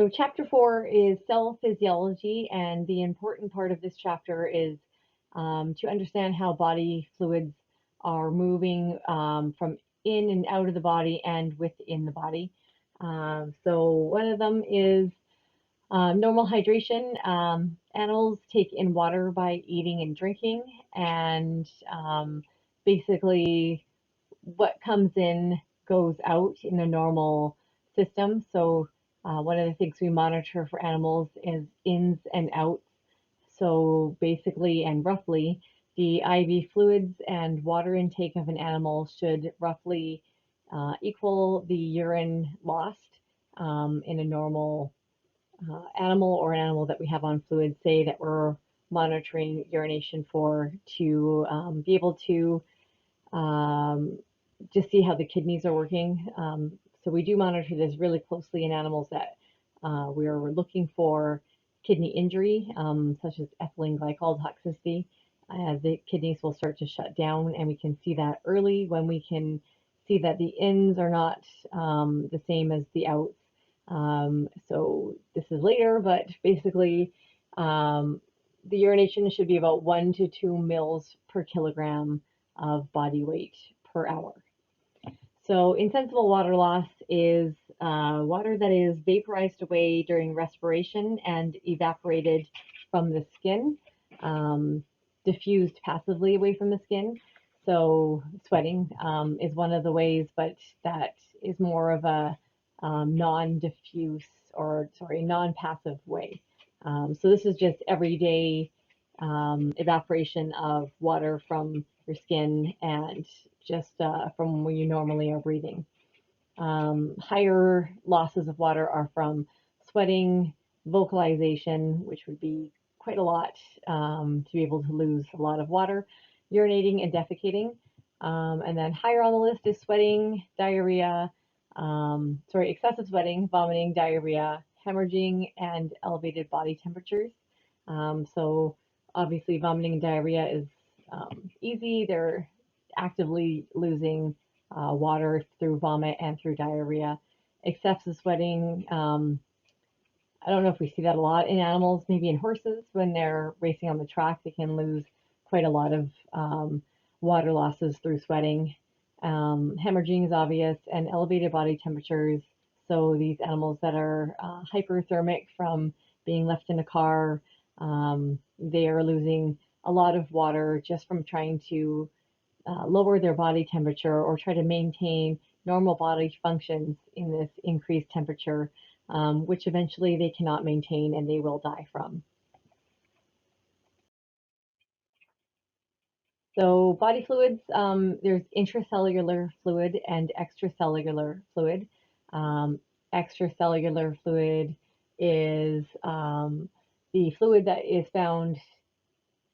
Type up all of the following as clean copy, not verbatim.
So chapter 4 is cell physiology, and the important part of this chapter is to understand how body fluids are moving from in and out of the body and within the body. So one of them is normal hydration. Animals take in water by eating and drinking, and basically what comes in goes out in a normal system. So one of the things we monitor for animals is ins and outs. So basically and roughly, the IV fluids and water intake of an animal should roughly equal the urine lost in a normal animal or an animal that we have on fluid, say that we're monitoring urination for, to be able to just see how the kidneys are working. So we do monitor this really closely in animals that we're looking for kidney injury, such as ethylene glycol toxicity. The kidneys will start to shut down, and we can see that early when we can see that the ins are not the same as the outs. So this is later, but basically the urination should be about 1 to 2 mils per kilogram of body weight per hour. So insensible water loss is water that is vaporized away during respiration and evaporated from the skin, diffused passively away from the skin. So sweating is one of the ways, but that is more of a non-diffuse or non-passive way. So this is just everyday evaporation of water from your skin and just from where you normally are breathing. Higher losses of water are from sweating, vocalization, which would be quite a lot to be able to lose a lot of water, urinating and defecating. And then higher on the list is sweating, diarrhea, excessive sweating, vomiting, diarrhea, hemorrhaging, and elevated body temperatures. So obviously vomiting and diarrhea is easy. They're actively losing water through vomit and through diarrhea. Excessive sweating, I don't know if we see that a lot in animals, maybe in horses when they're racing on the track, they can lose quite a lot of water losses through sweating. Hemorrhaging is obvious, and elevated body temperatures. So these animals that are hyperthermic from being left in a car, they are losing a lot of water just from trying to lower their body temperature or try to maintain normal body functions in this increased temperature, which eventually they cannot maintain and they will die from. So body fluids, there's intracellular fluid and extracellular fluid. Extracellular fluid is the fluid that is found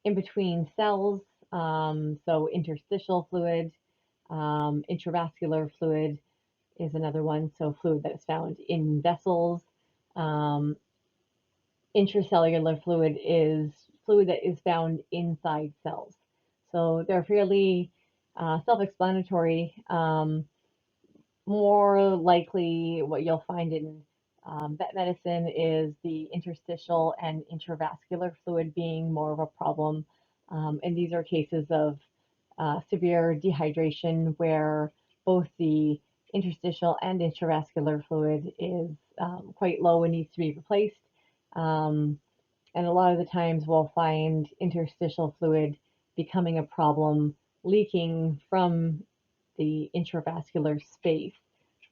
in between cells, so interstitial fluid. Intravascular fluid is another one, so fluid that is found in vessels. Intracellular fluid is fluid that is found inside cells. So they're fairly self-explanatory. More likely what you'll find in vet medicine is the interstitial and intravascular fluid being more of a problem. And these are cases of severe dehydration where both the interstitial and intravascular fluid is quite low and needs to be replaced. And a lot of the times we'll find interstitial fluid becoming a problem, leaking from the intravascular space,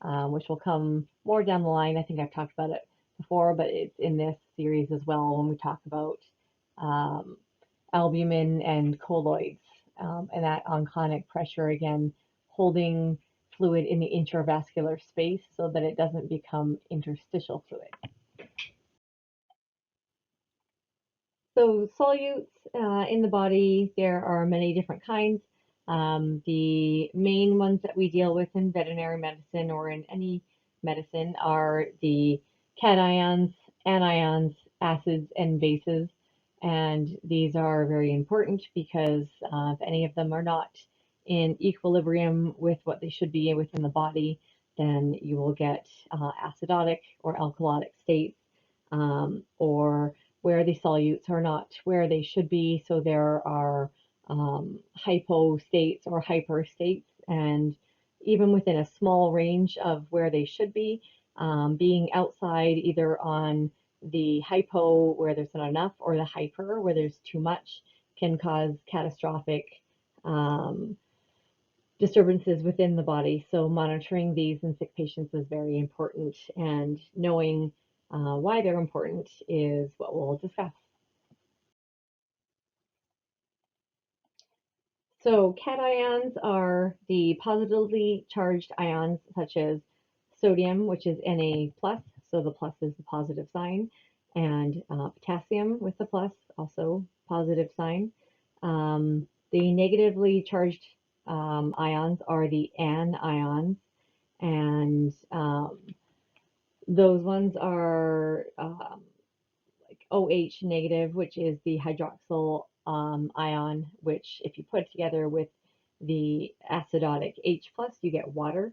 which will come more down the line. I think I've talked about it before, but it's in this series as well when we talk about albumin and colloids, and that onconic pressure, again, holding fluid in the intravascular space so that it doesn't become interstitial fluid. So solutes in the body, there are many different kinds. The main ones that we deal with in veterinary medicine or in any medicine are the cations, anions, acids, and bases. And these are very important because if any of them are not in equilibrium with what they should be within the body, then you will get acidotic or alkalotic states. or where the solutes are not where they should be. So there are hypo states or hyper states, and even within a small range of where they should be, being outside either on the hypo where there's not enough or the hyper where there's too much can cause catastrophic um, disturbances within the body. So monitoring these in sick patients is very important, and knowing why they're important is what we'll discuss. So cations are the positively charged ions such as sodium, which is Na plus, so the plus is the positive sign, and potassium with the plus, also positive sign. The negatively charged ions are the anions, and those ones are like OH negative, which is the hydroxyl ion, which if you put it together with the acidotic H plus, you get water.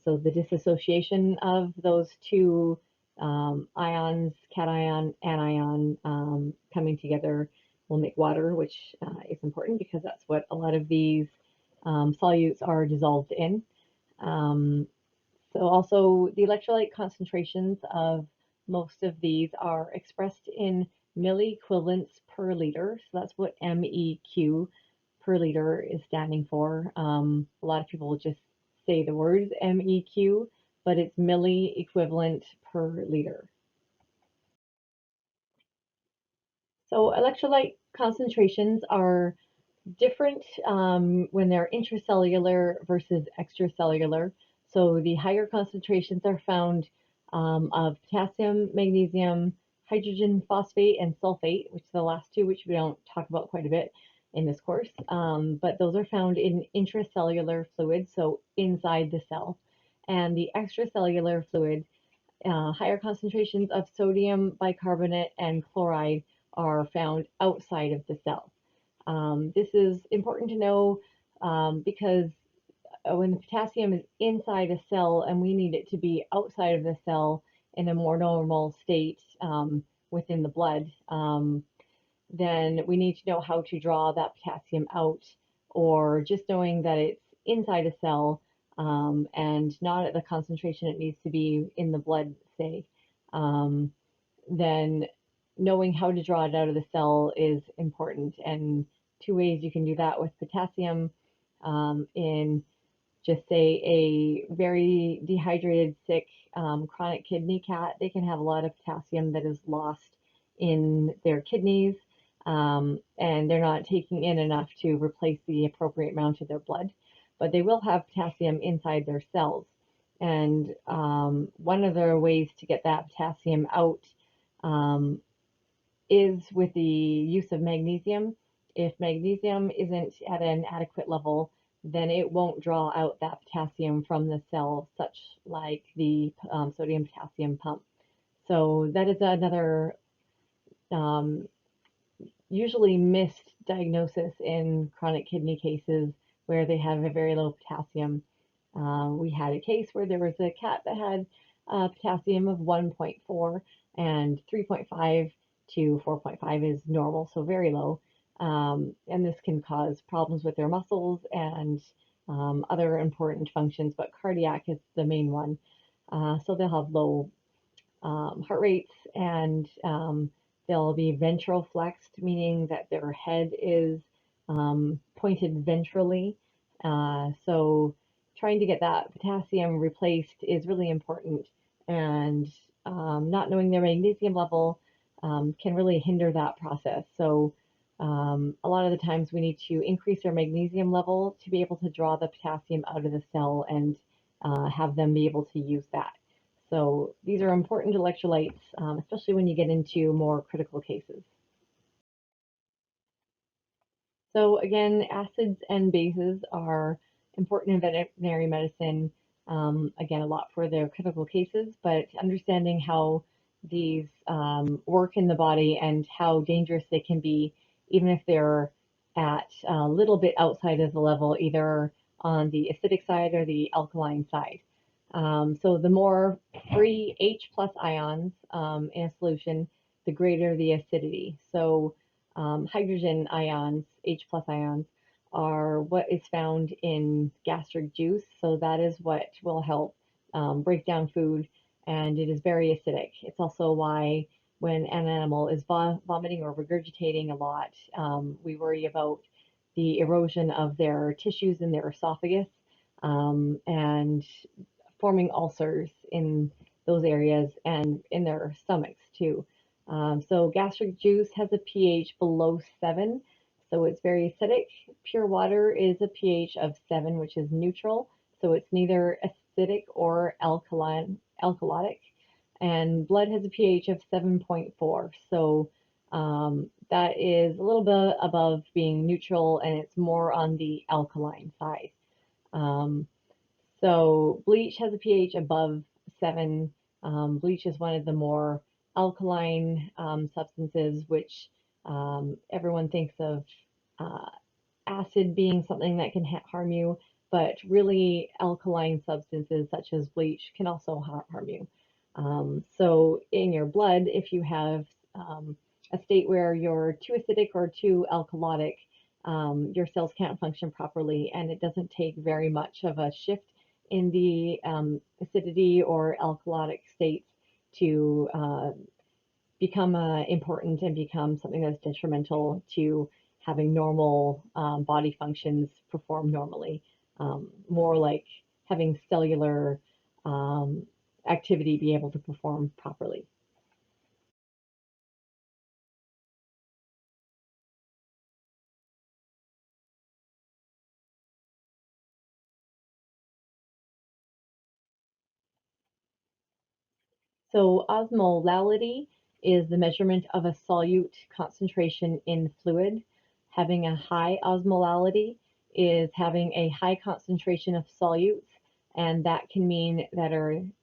So the dissociation of those two ions, cation, anion, coming together will make water, which is important because that's what a lot of these solutes are dissolved in. Um, so also the electrolyte concentrations of most of these are expressed in milliequivalents per liter. So that's what MEQ per liter is standing for. A lot of people just say the words MEQ, but it's milli equivalent per liter. So electrolyte concentrations are different when they're intracellular versus extracellular. So the higher concentrations are found of potassium, magnesium, hydrogen phosphate, and sulfate, which are the last two, which we don't talk about quite a bit in this course. But those are found in intracellular fluids, so inside the cell. And the extracellular fluid, higher concentrations of sodium bicarbonate and chloride are found outside of the cell. This is important to know because when the potassium is inside a cell and we need it to be outside of the cell in a more normal state within the blood, then we need to know how to draw that potassium out, or just knowing that it's inside a cell and not at the concentration it needs to be in the blood, say, um, then knowing how to draw it out of the cell is important. And two ways you can do that with potassium in just say a very dehydrated, sick, chronic kidney cat, they can have a lot of potassium that is lost in their kidneys, and they're not taking in enough to replace the appropriate amount of their blood, but they will have potassium inside their cells. And one of the ways to get that potassium out um, is with the use of magnesium. If magnesium isn't at an adequate level, then it won't draw out that potassium from the cell, such like the sodium potassium pump. So that is another um, usually missed diagnosis in chronic kidney cases where they have a very low potassium. We had a case where there was a cat that had potassium of 1.4, and 3.5 to 4.5 is normal, so very low. And this can cause problems with their muscles and other important functions, but cardiac is the main one. So they'll have low heart rates, and they'll be ventroflexed, meaning that their head is pointed ventrally. So trying to get that potassium replaced is really important, and not knowing their magnesium level can really hinder that process. So a lot of the times we need to increase our magnesium level to be able to draw the potassium out of the cell and have them be able to use that. So these are important electrolytes, especially when you get into more critical cases. So again, acids and bases are important in veterinary medicine, again, a lot for their critical cases, but understanding how these work in the body and how dangerous they can be, even if they're at a little bit outside of the level, either on the acidic side or the alkaline side. So the more free H plus ions in a solution, the greater the acidity. So hydrogen ions, H plus ions, are what is found in gastric juice. So that is what will help break down food, and it is very acidic. It's also why when an animal is vomiting or regurgitating a lot, we worry about the erosion of their tissues in their esophagus, and forming ulcers in those areas and in their stomachs too. So gastric juice has a pH below 7, so it's very acidic. Pure water is a pH of 7, which is neutral, so it's neither acidic or alkalotic. And blood has a pH of 7.4, so that is a little bit above being neutral, and it's more on the alkaline side. Um, so bleach has a pH above 7. Bleach is one of the more alkaline substances, which everyone thinks of uh, acid being something that can harm you, but really alkaline substances such as bleach can also harm you. So in your blood, if you have a state where you're too acidic or too alkalotic, your cells can't function properly, and it doesn't take very much of a shift in the acidity or alkalotic states to become important and become something that's detrimental to having normal body functions perform normally. More like having cellular um, activity be able to perform properly. So osmolality is the measurement of a solute concentration in fluid. Having a high osmolality is having a high concentration of solutes, and that can mean that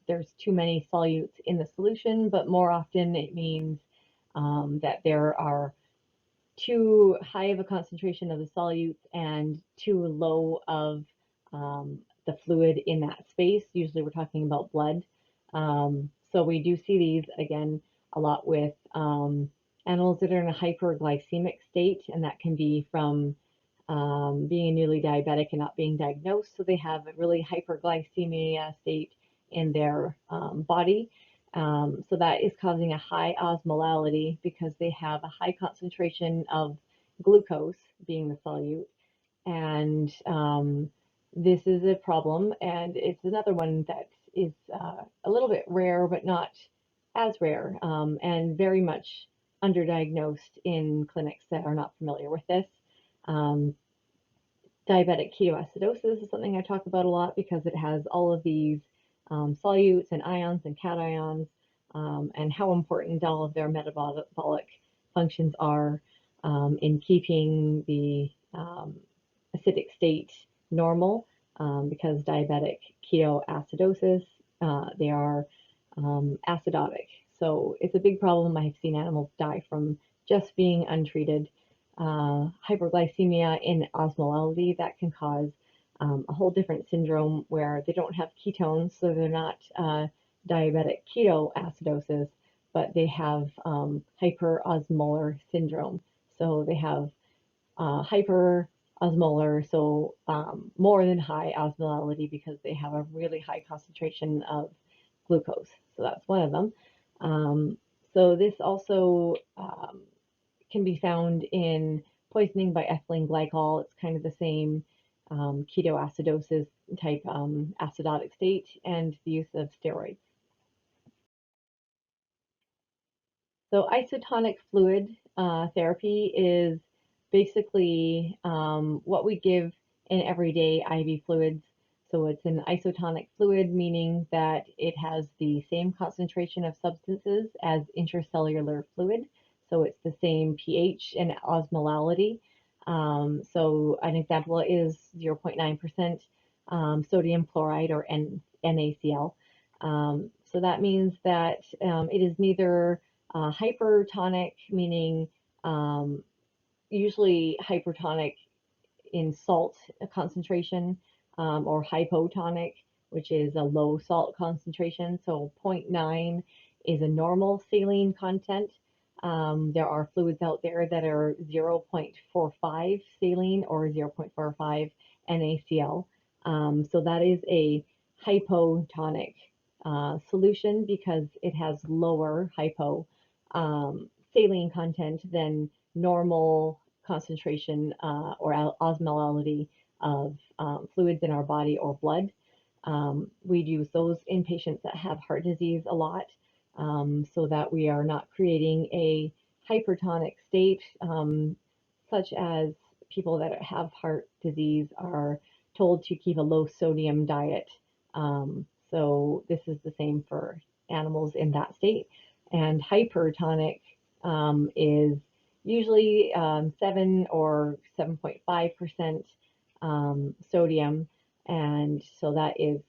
there's too many solutes in the solution, but more often it means that there are too high of a concentration of the solutes and too low of the fluid in that space. Usually we're talking about blood. So we do see these again a lot with animals that are in a hyperglycemic state, and that can be from being a newly diabetic and not being diagnosed. So they have a really hyperglycemia state in their body. So that is causing a high osmolality because they have a high concentration of glucose, being the solute, and this is a problem. And it's another one that is a little bit rare, but not as rare, and very much underdiagnosed in clinics that are not familiar with this. Um, Diabetic ketoacidosis is something I talk about a lot because it has all of these solutes and ions and cations, and how important all of their metabolic functions are in keeping the acidic state normal, because diabetic ketoacidosis, they are acidotic. So it's a big problem. I have seen animals die from just being untreated. Hyperglycemia in osmolality, that can cause a whole different syndrome where they don't have ketones, so they're not diabetic ketoacidosis, but they have hyperosmolar syndrome. So they have hyperosmolar, so more than high osmolality because they have a really high concentration of glucose. So that's one of them. So this also can be found in poisoning by ethylene glycol. It's kind of the same ketoacidosis type acidotic state, and the use of steroids. So isotonic fluid therapy is basically what we give in everyday IV fluids. So it's an isotonic fluid, meaning that it has the same concentration of substances as intracellular fluid. So it's the same pH and osmolality. So an example is 0.9% sodium chloride, or NaCl. So that means that it is neither hypertonic, meaning usually hypertonic in salt concentration, or hypotonic, which is a low salt concentration. So 0.9 is a normal saline content. There are fluids out there that are 0.45 saline or 0.45 NaCl. So that is a hypotonic solution because it has lower saline content than normal concentration or osmolality of fluids in our body or blood. We'd use those in patients that have heart disease a lot, so that we are not creating a hypertonic state, such as people that have heart disease are told to keep a low sodium diet. So this is the same for animals in that state. And hypertonic is usually 7 or 7.5% sodium, and so that is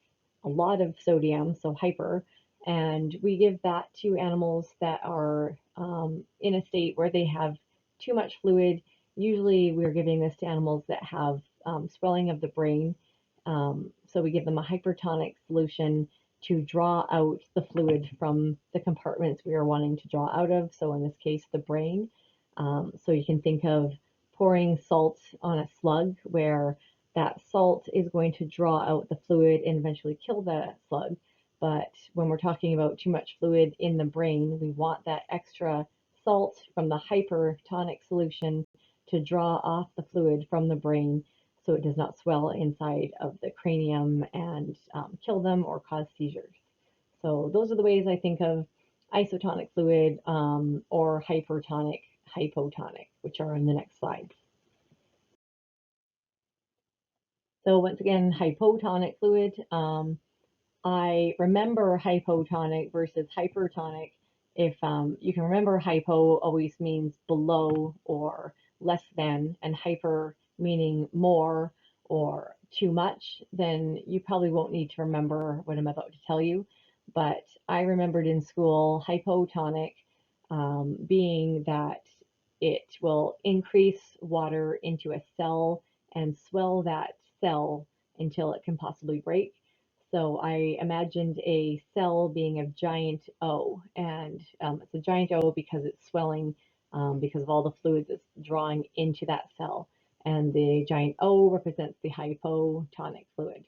a lot of sodium, so hyper. And we give that to animals that are in a state where they have too much fluid. Usually we're giving this to animals that have swelling of the brain. So we give them a hypertonic solution to draw out the fluid from the compartments we are wanting to draw out of. So in this case, the brain. So you can think of pouring salt on a slug where that salt is going to draw out the fluid and eventually kill the slug. But when we're talking about too much fluid in the brain, we want that extra salt from the hypertonic solution to draw off the fluid from the brain so it does not swell inside of the cranium and kill them or cause seizures. So those are the ways I think of isotonic fluid or hypertonic, hypotonic, which are on the next slide. So once again, hypotonic fluid. I remember hypotonic versus hypertonic. If you can remember, hypo always means below or less than, and hyper meaning more or too much, then you probably won't need to remember what I'm about to tell you. But I remembered in school hypotonic being that it will increase water into a cell and swell that cell until it can possibly break. So I imagined a cell being a giant O, and it's a giant O because it's swelling because of all the fluids it's drawing into that cell. And the giant O represents the hypotonic fluid.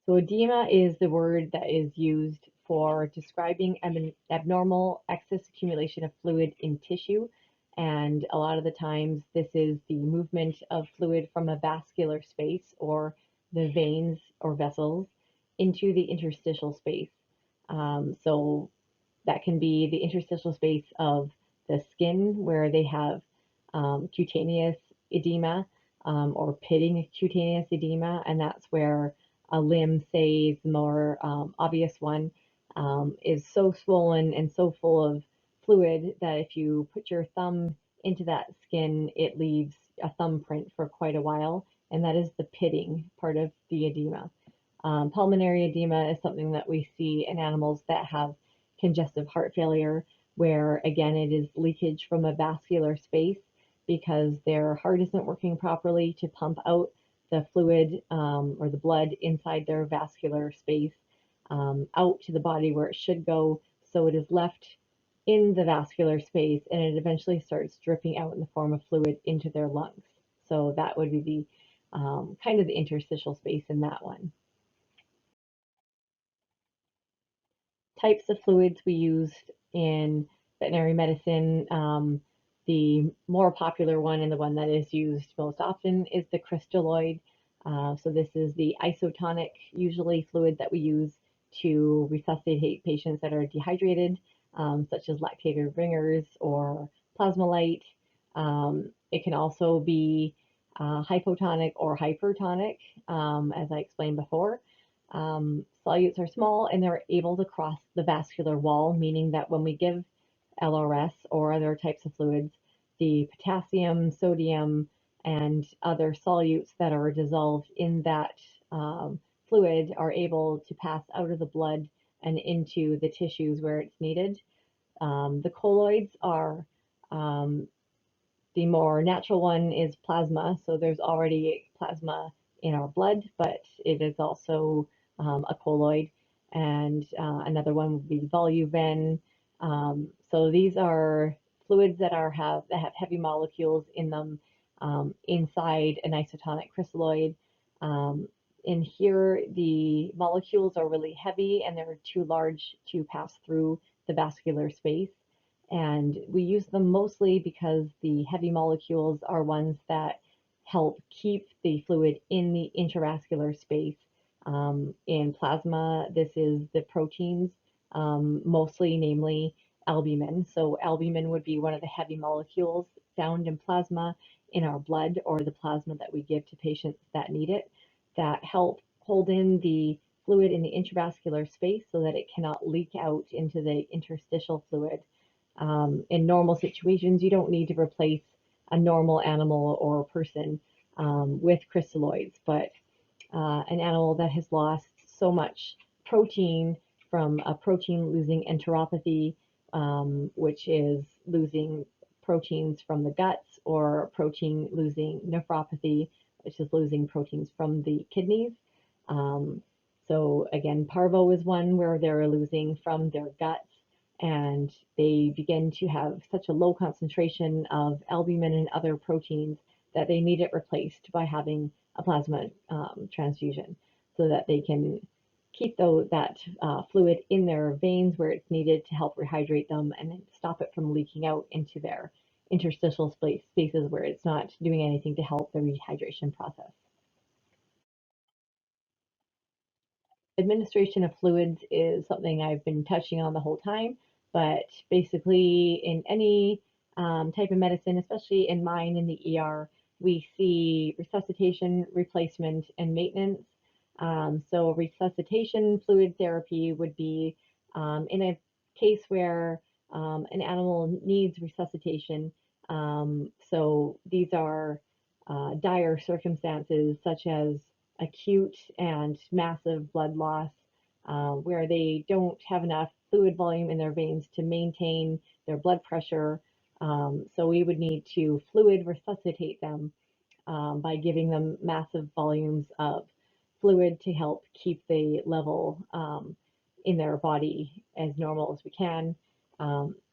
So edema is the word that is used for describing an abnormal excess accumulation of fluid in tissue. And a lot of the times this is the movement of fluid from a vascular space or the veins or vessels into the interstitial space. So that can be the interstitial space of the skin where they have cutaneous edema or pitting cutaneous edema, and that's where a limb, say the more obvious one, is so swollen and so full of fluid that if you put your thumb into that skin, it leaves a thumbprint for quite a while, and that is the pitting part of the edema. Pulmonary edema is something that we see in animals that have congestive heart failure, where again it is leakage from a vascular space because their heart isn't working properly to pump out the fluid or the blood inside their vascular space out to the body where it should go. So it is left in the vascular space and it eventually starts dripping out in the form of fluid into their lungs. So that would be the kind of the interstitial space in that one. Types of fluids we use in veterinary medicine. The more popular one and the one that is used most often is the crystalloid. So this is the isotonic, usually fluid that we use to resuscitate patients that are dehydrated, such as lactated ringers or plasmolite. It can also be hypotonic or hypertonic, as I explained before. Solutes are small and they're able to cross the vascular wall, meaning that when we give LRS or other types of fluids, the potassium, sodium, and other solutes that are dissolved in that fluid are able to pass out of the blood and into the tissues where it's needed. The colloids are the more natural one is plasma, so there's already plasma in our blood, but it is also a colloid. And another one would be voluven. So these are fluids that have heavy molecules in them inside an isotonic crystalloid. In here, the molecules are really heavy and they're too large to pass through the vascular space. And we use them mostly because the heavy molecules are ones that help keep the fluid in the intravascular space. In plasma, this is the proteins, mostly, namely albumin. So albumin would be one of the heavy molecules found in plasma in our blood, or the plasma that we give to patients that need it, that help hold in the fluid in the intravascular space so that it cannot leak out into the interstitial fluid. In normal situations, you don't need to replace a normal animal or person with crystalloids, but an animal that has lost so much protein from a protein losing enteropathy, which is losing proteins from the guts, or protein losing nephropathy, which is losing proteins from the kidneys. So again, parvo is one where they're losing from their guts, and they begin to have such a low concentration of albumin and other proteins that they need it replaced by having a plasma transfusion so that they can keep that fluid in their veins where it's needed to help rehydrate them and stop it from leaking out into their interstitial spaces where it's not doing anything to help the rehydration process. Administration of fluids is something I've been touching on the whole time, but basically in any type of medicine, especially in mine in the ER, we see resuscitation, replacement, and maintenance. So resuscitation fluid therapy would be in a case where an animal needs resuscitation. So these are dire circumstances such as acute and massive blood loss, where they don't have enough fluid volume in their veins to maintain their blood pressure. So we would need to fluid resuscitate them by giving them massive volumes of fluid to help keep the level in their body as normal as we can.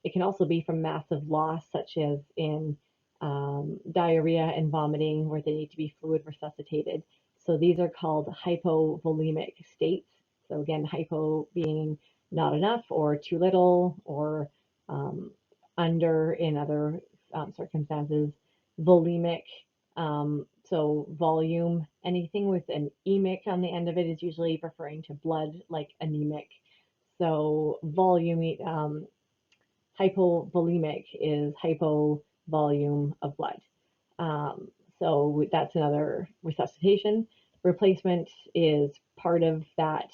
It can also be from massive loss, such as in diarrhea and vomiting, where they need to be fluid resuscitated. So these are called hypovolemic states. So again, hypo being not enough or too little, or under in other circumstances. Volemic, so volume, anything with an emic on the end of it is usually referring to blood, like anemic. So volume, hypovolemic is hypo volume of blood. So that's another resuscitation. Replacement is part of that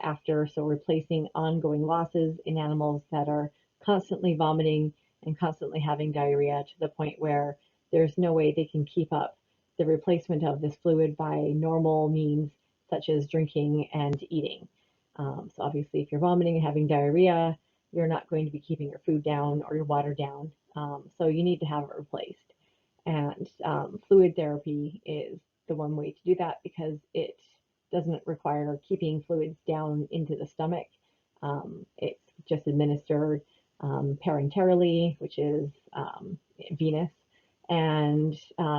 after, so replacing ongoing losses in animals that are constantly vomiting and constantly having diarrhea to the point where there's no way they can keep up the replacement of this fluid by normal means, such as drinking and eating. So obviously, if you're vomiting and having diarrhea, you're not going to be keeping your food down or your water down. So you need to have it replaced. And fluid therapy is the one way to do that because it doesn't require keeping fluids down into the stomach. It's just administered parenterally, which is venous. And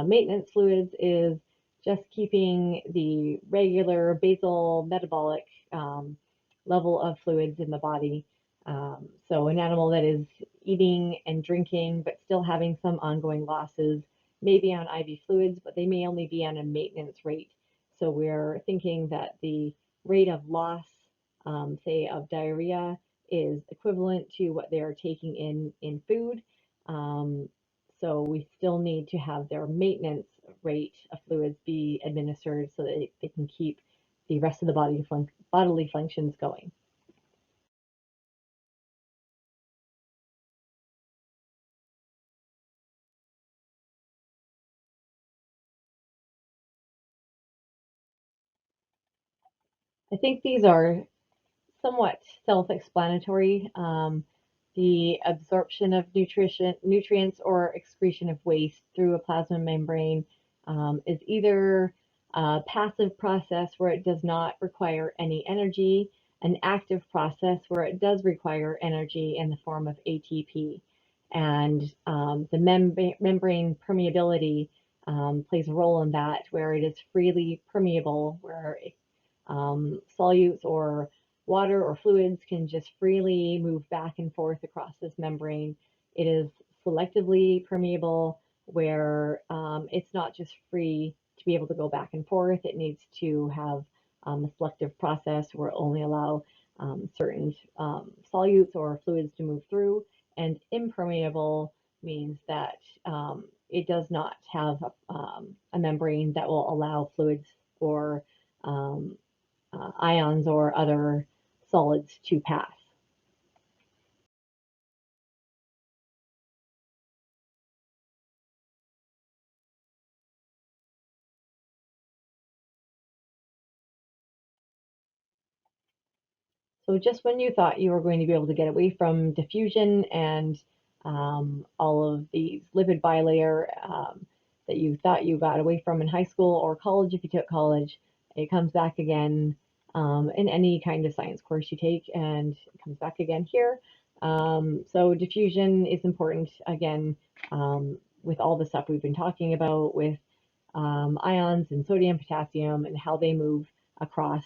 maintenance fluids is just keeping the regular basal metabolic level of fluids in the body. So an animal that is eating and drinking but still having some ongoing losses may be on IV fluids, but they may only be on a maintenance rate. So we're thinking that the rate of loss, say of diarrhea, is equivalent to what they are taking in food. So we still need to have their maintenance rate of fluids be administered so that they can keep the rest of the bodily functions going. I think these are somewhat self-explanatory. The absorption of nutrients or excretion of waste through a plasma membrane is either a passive process where it does not require any energy, an active process where it does require energy in the form of ATP. And the membrane permeability plays a role in that, where it is freely permeable, where solutes or water or fluids can just freely move back and forth across this membrane. It is selectively permeable, where it's not just free to be able to go back and forth. It needs to have a selective process where it only allow certain solutes or fluids to move through. And impermeable means that it does not have a membrane that will allow fluids or ions or other solids to pass. So just when you thought you were going to be able to get away from diffusion and all of these lipid bilayer that you thought you got away from in high school or college, if you took college, it comes back again in any kind of science course you take, and it comes back again here. So diffusion is important again with all the stuff we've been talking about with ions and sodium, potassium, and how they move across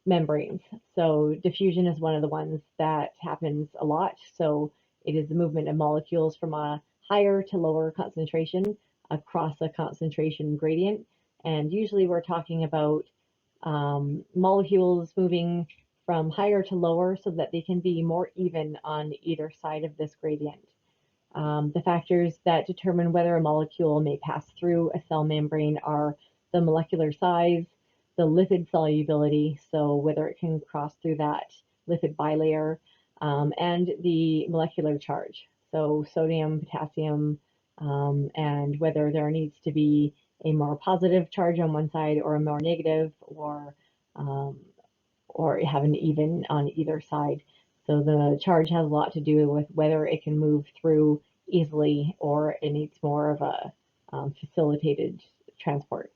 membranes. So diffusion is one of the ones that happens a lot. So it is the movement of molecules from a higher to lower concentration across a concentration gradient. And usually we're talking about molecules moving from higher to lower so that they can be more even on either side of this gradient. The factors that determine whether a molecule may pass through a cell membrane are the molecular size, the lipid solubility, so whether it can cross through that lipid bilayer, and the molecular charge, so sodium, potassium, and whether there needs to be a more positive charge on one side or a more negative, um, or have an even on either side. So the charge has a lot to do with whether it can move through easily or it needs more of a facilitated transport.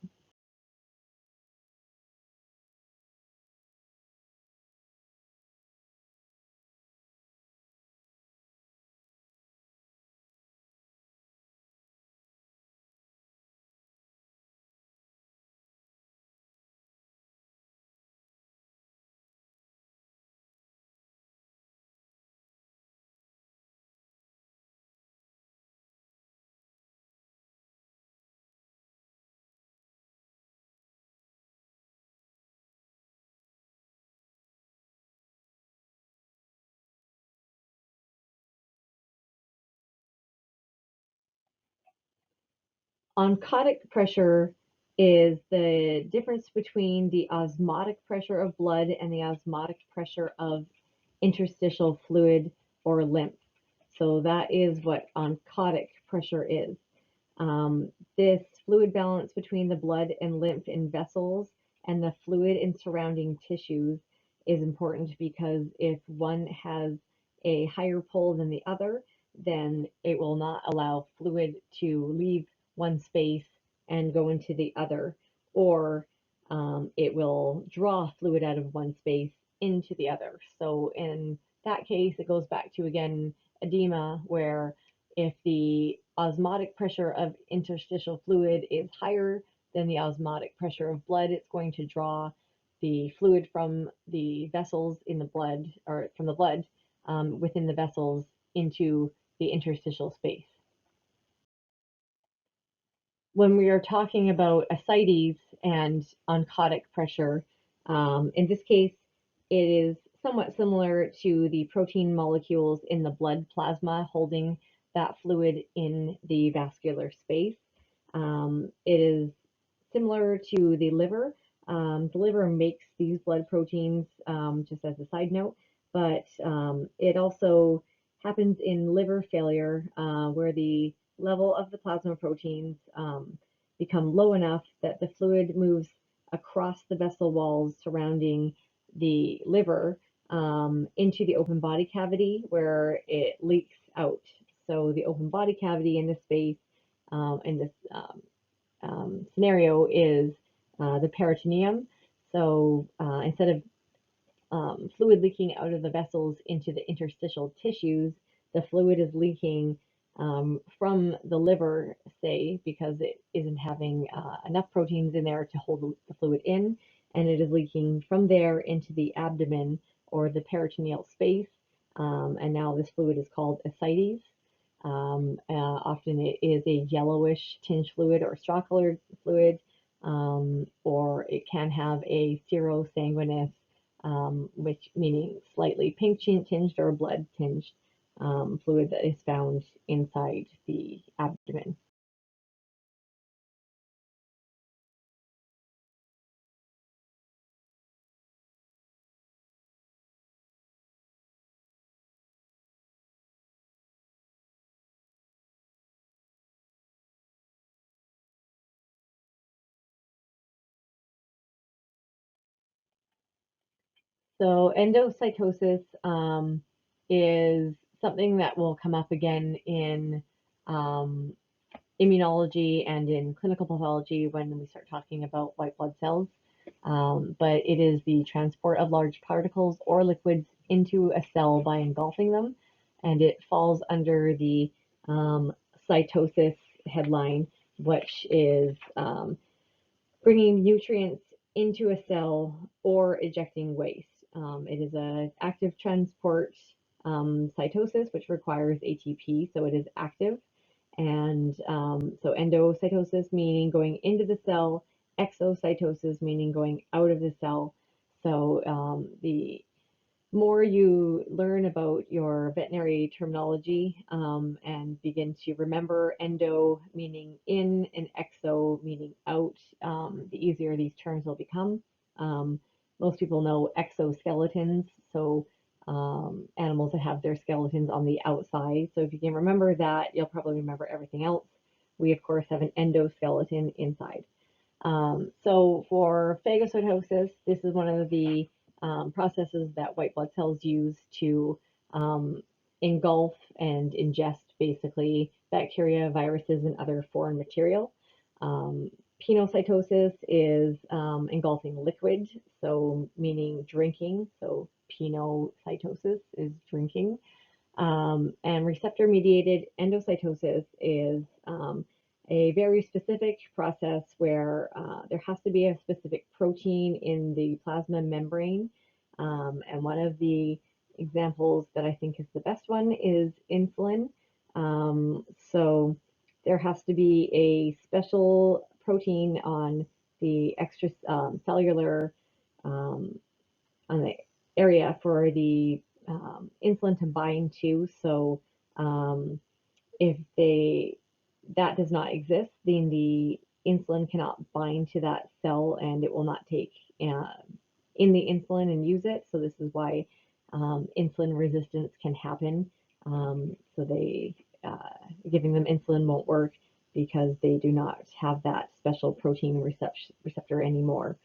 Oncotic pressure is the difference between the osmotic pressure of blood and the osmotic pressure of interstitial fluid or lymph. So that is what oncotic pressure is. This fluid balance between the blood and lymph in vessels and the fluid in surrounding tissues is important, because if one has a higher pull than the other, then it will not allow fluid to leave one space and go into the other, or it will draw fluid out of one space into the other. So in that case, it goes back to, again, edema, where if the osmotic pressure of interstitial fluid is higher than the osmotic pressure of blood, it's going to draw the fluid from the vessels in the blood, or from the blood within the vessels into the interstitial space. When we are talking about ascites and oncotic pressure, in this case, it is somewhat similar to the protein molecules in the blood plasma holding that fluid in the vascular space. It is similar to the liver. The liver makes these blood proteins, just as a side note, but it also happens in liver failure, where the level of the plasma proteins become low enough that the fluid moves across the vessel walls surrounding the liver into the open body cavity where it leaks out. So the open body cavity in this space, in this scenario, is the peritoneum. So instead of fluid leaking out of the vessels into the interstitial tissues, the fluid is leaking from the liver, say, because it isn't having enough proteins in there to hold the fluid in, and it is leaking from there into the abdomen or the peritoneal space. And now this fluid is called ascites. Often it is a yellowish tinged fluid or straw-colored fluid, or it can have a serosanguinous, which meaning slightly pink tinged or blood tinged fluid that is found inside the abdomen. So endocytosis is something that will come up again in um, immunology and in clinical pathology when we start talking about white blood cells. But it is the transport of large particles or liquids into a cell by engulfing them, and it falls under the cytosis headline, which is bringing nutrients into a cell or ejecting waste. It is an active transport cytosis, which requires ATP, so it is active. And so endocytosis meaning going into the cell, exocytosis meaning going out of the cell. So the more you learn about your veterinary terminology and begin to remember endo meaning in and exo meaning out, the easier these terms will become. Most people know exoskeletons, so animals that have their skeletons on the outside. So if you can remember that, you'll probably remember everything else. We, of course, have an endoskeleton inside. So for phagocytosis, this is one of the processes that white blood cells use to engulf and ingest basically bacteria, viruses, and other foreign material. Penocytosis is engulfing liquid, so meaning drinking. So penocytosis is drinking. And receptor-mediated endocytosis is a very specific process where there has to be a specific protein in the plasma membrane. And one of the examples that I think is the best one is insulin. So there has to be a special protein on the extracellular on the area for the insulin to bind to. So if that does not exist, then the insulin cannot bind to that cell and it will not take in the insulin and use it. So this is why insulin resistance can happen. So giving them insulin won't work because they do not have that special protein receptor anymore.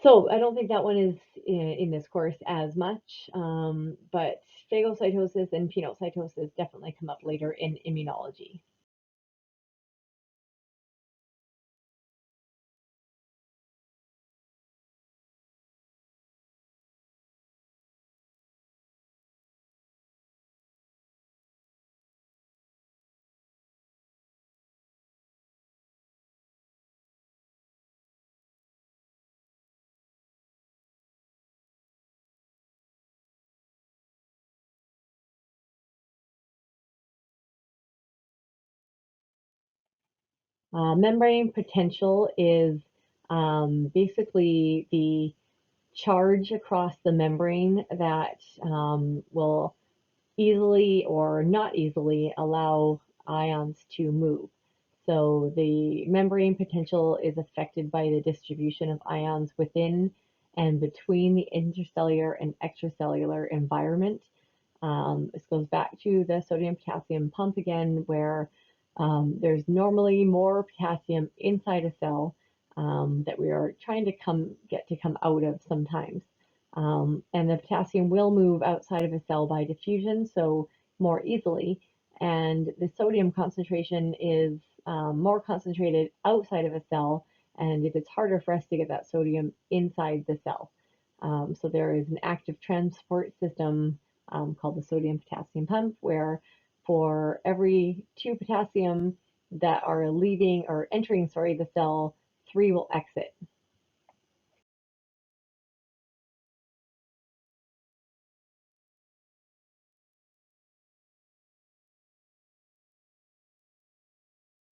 So I don't think that one is in this course as much, but phagocytosis and penocytosis definitely come up later in immunology. Membrane potential is basically the charge across the membrane that will easily or not easily allow ions to move. So the membrane potential is affected by the distribution of ions within and between the intercellular and extracellular environment. This goes back to the sodium potassium pump again, where there's normally more potassium inside a cell that we are trying to get to come out of sometimes. And the potassium will move outside of a cell by diffusion, so more easily. And the sodium concentration is more concentrated outside of a cell, and it is harder for us to get that sodium inside the cell. So there is an active transport system called the sodium-potassium pump, where for every 2 potassium that are leaving or entering, sorry, the cell, 3 will exit.